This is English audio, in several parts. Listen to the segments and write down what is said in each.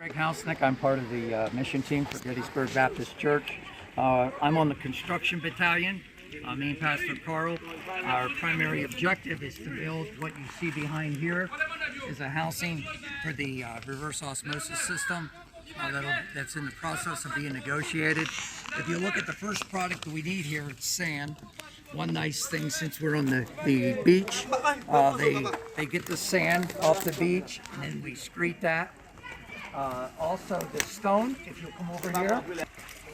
Houseknecht. I'm part of the mission team for Gettysburg Baptist Church. I'm on the construction battalion. Me and Pastor Carl. Our primary objective is to build what you see behind here is a housing for the reverse osmosis system that's in the process of being negotiated. If you look at the first product that we need here, it's sand. One nice thing, since we're on the beach, they get the sand off the beach and then we screed that. Also the stone, if you'll come over here,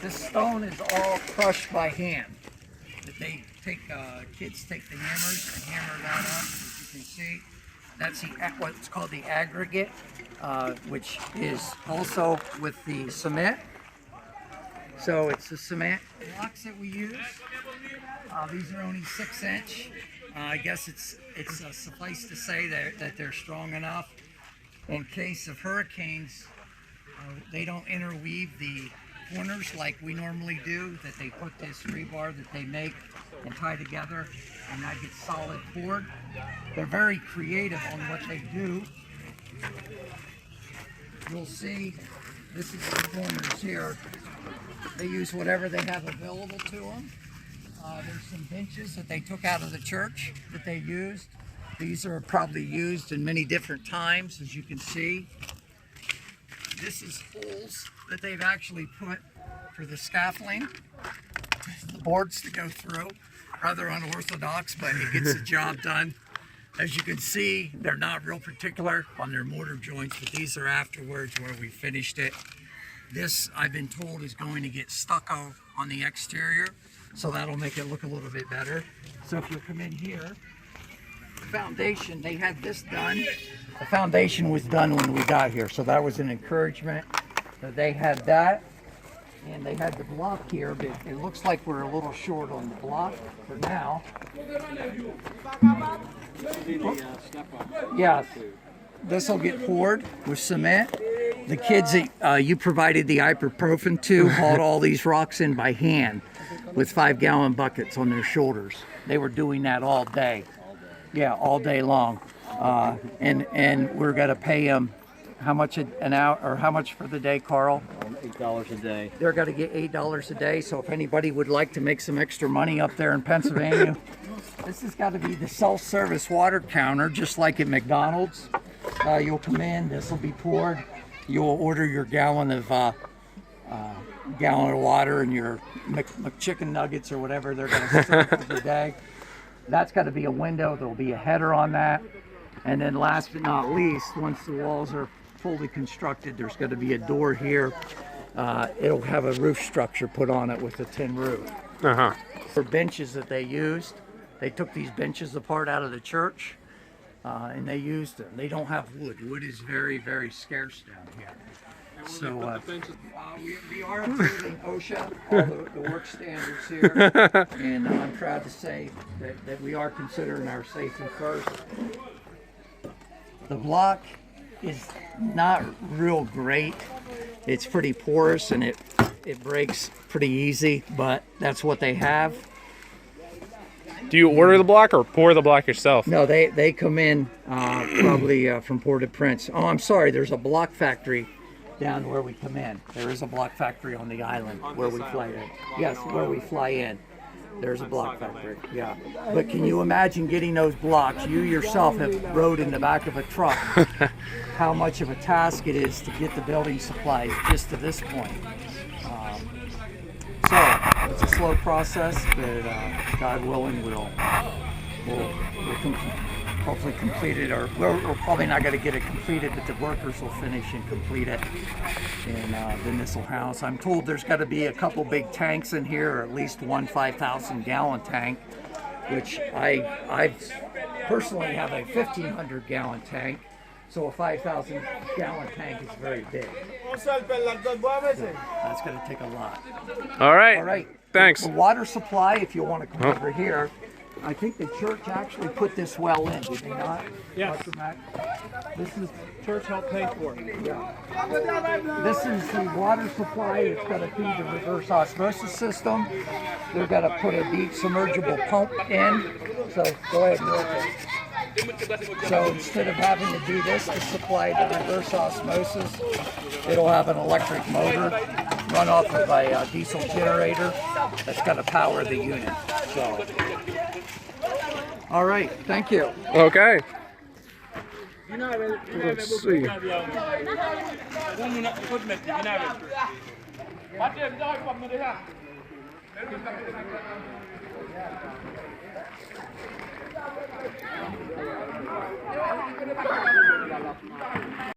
this stone is all crushed by hand. They take, kids take the hammers and hammer that up, as you can see. That's what's called the aggregate, which is also with the cement. So it's the cement blocks that we use. These are only 6-inch. I guess it's suffice to say that they're strong enough. In case of hurricanes, they don't interweave the corners like we normally do, that they put this rebar that they make and tie together, and that gets solid poured. They're very creative on what they do. You'll see, this is the corners here. They use whatever they have available to them. There's some benches that they took out of the church that they used. These are probably used in many different times, as you can see. This is holes that they've actually put for the scaffolding, the boards to go through. Rather unorthodox, but it gets the job done. As you can see, they're not real particular on their mortar joints, but these are afterwards where we finished it. This, I've been told, is going to get stucco on the exterior, so that'll make it look a little bit better. So if you come in here, foundation, they had this done. The foundation was done when we got here, so that was an encouragement that they had that. And they had the block here, but it looks like we're a little short on the block for now. Yes, this will get poured with cement. The kids that you provided the ibuprofen to hauled all these rocks in by hand with 5-gallon buckets on their shoulders. They were doing that all day. Yeah, all day long. And we're going to pay them how much an hour, or how much for the day, Carl? $8 a day. They're going to get $8 a day. So if anybody would like to make some extra money up there in Pennsylvania, this has got to be the self-service water counter, just like at McDonald's. You'll come in, this will be poured. You'll order your gallon of water and your McChicken nuggets or whatever they're going to serve for the day. That's got to be a window. There'll be a header on that. And then last but not least, once the walls are fully constructed, there's going to be a door here. It'll have a roof structure put on it with a tin roof. For benches that they used, they took these benches apart out of the church and they used them. They don't have wood. Wood is very, very scarce down here. So we are approving OSHA, all the work standards here, and I'm proud to say that we are considering our safety first. The block is not real great. It's pretty porous and it breaks pretty easy, but that's what they have. Do you order the block or pour the block yourself? No, they come in probably from Port-au-Prince. Oh, I'm sorry, there's a block factory down where we come in. There is a block factory on the island where we fly in. Yes, where we fly in. There's a block factory, yeah. But can you imagine getting those blocks? You yourself have rode in the back of a truck. How much of a task it is to get the building supplies just to this point. So it's a slow process, but God willing, we'll hopefully complete it, or we're probably not going to get it completed, but the workers will finish and complete it in the missile house. I'm told there's got to be a couple big tanks in here, or at least one 5,000-gallon tank, which I personally have a 1,500-gallon tank, so a 5,000-gallon tank is very big. So that's going to take a lot. All right. All right. Thanks. The water supply, if you want to come over here, I think the church actually put this well in, did they not? Yes. This is church helped pay for it. Yeah. This is the water supply. It's got to feed the reverse osmosis system. They've got to put a deep submergible pump in. So go ahead and work it. So instead of having to do this to supply the reverse osmosis, it'll have an electric motor run off of a diesel generator that's going to power the unit. So, all right, thank you. Okay. Let's see.